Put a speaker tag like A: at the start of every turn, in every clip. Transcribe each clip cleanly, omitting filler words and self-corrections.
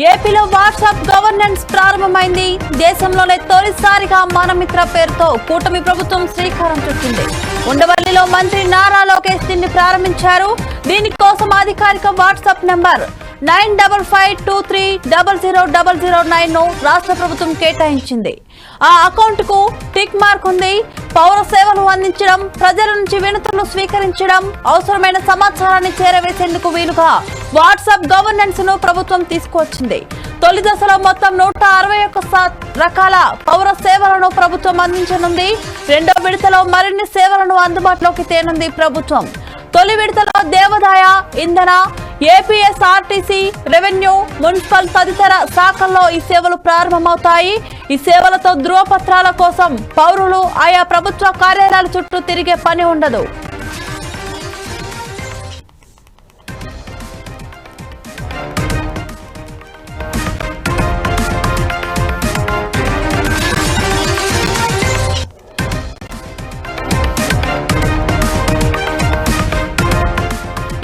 A: ఏపీలో WhatsApp governance ప్రారంభమైంది. దేశంలోనే తొలిసారిగా మనమిత్ర పేరుతో కూటమి ప్రభుత్వం శ్రీకారం చుట్టింది. ఉండవల్లిలో మంత్రి నారా లోకేష్ దీన్ని ప్రారంభించారు. దీనికోసం అధికారిక వాట్సాప్ నంబర్ 9552300009 ను రాష్ట్ర ప్రభుత్వం కేటాయించింది. ఆ అకౌంట్ కు టిక్ మార్క్ ఉంది. పౌర సేవలు అందించడం, ప్రజల నుంచి వినతులు స్వీకరించడం, అవసరమైన సమాచారాన్ని చేరవేసేందుకు వీలుగా వాట్సాప్ గవర్నెన్స్ ను ప్రభుత్వం తీసుకువచ్చింది. తొలి దశలో మొత్తం 161 రకాల పౌర సేవలను ప్రభుత్వం అందించనుంది. రెండో విడతలో మరిన్ని సేవలను అందుబాటులోకి తేనుంది ప్రభుత్వం. తొలి విడతలో దేవాదాయ, ఇంధన, ఏపీఎస్ఆర్టీసీ, రెవెన్యూ, మున్సిపల్ తదితర శాఖల్లో ఈ సేవలు ప్రారంభమవుతాయి. ఈ సేవలతో ధృవపత్రాల కోసం పౌరులు ఆయా ప్రభుత్వ కార్యాలయాల చుట్టూ తిరిగే పని ఉండదు.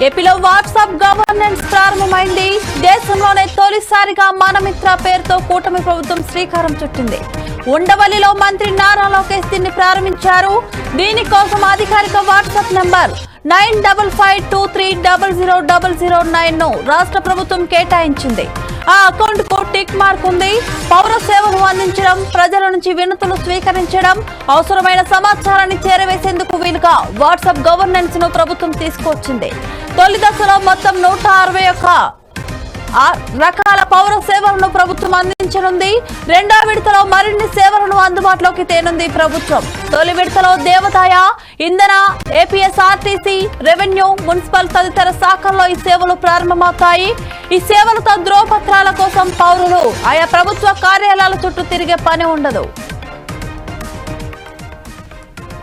A: ఏపీలో వాట్సాప్ గవర్నెన్స్ ప్రారంభమైంది. దేశంలోనే తొలిసారిగా మనమిత్ర పేరుతో కూటమి ప్రభుత్వం శ్రీకారం చుట్టింది. ఉండవల్లిలో మంత్రి నారా లోకేష్ దీన్ని ప్రారంభించారు. దీనికోసం అధికారిక వాట్సాప్ నంబర్ 9552300009 ను రాష్ట్ర ప్రభుత్వం కేటాయించింది. ఆ అకౌంట్ కు టిక్ మార్క్ ఉంది. పౌర సేవలు అందించడం, ప్రజల నుంచి వినతులు స్వీకరించడం, అవసరమైన సమాచారాన్ని చేరవేసేందుకు వీలుగా వాట్సాప్ గవర్నెన్స్ ను ప్రభుత్వం తీసుకువచ్చింది. తొలి దశలో మొత్తం 161 రకాల పౌర సేవలను ప్రభుత్వం అందించనుంది. రెండో విడతలో మరిన్ని సేవలను అందుబాటులోకి తేనుంది ప్రభుత్వం. తొలి విడతలో దేవాదాయ, ఇంధన, ఏపీఎస్ఆర్టీసీ, రెవెన్యూ, మున్సిపల్ తదితర శాఖల్లో ఈ సేవలు ప్రారంభమవుతాయి. ఈ సేవలతో ధృవపత్రాల కోసం పౌరులు ఆయా ప్రభుత్వ కార్యాలయాల చుట్టూ తిరిగే పని ఉండదు.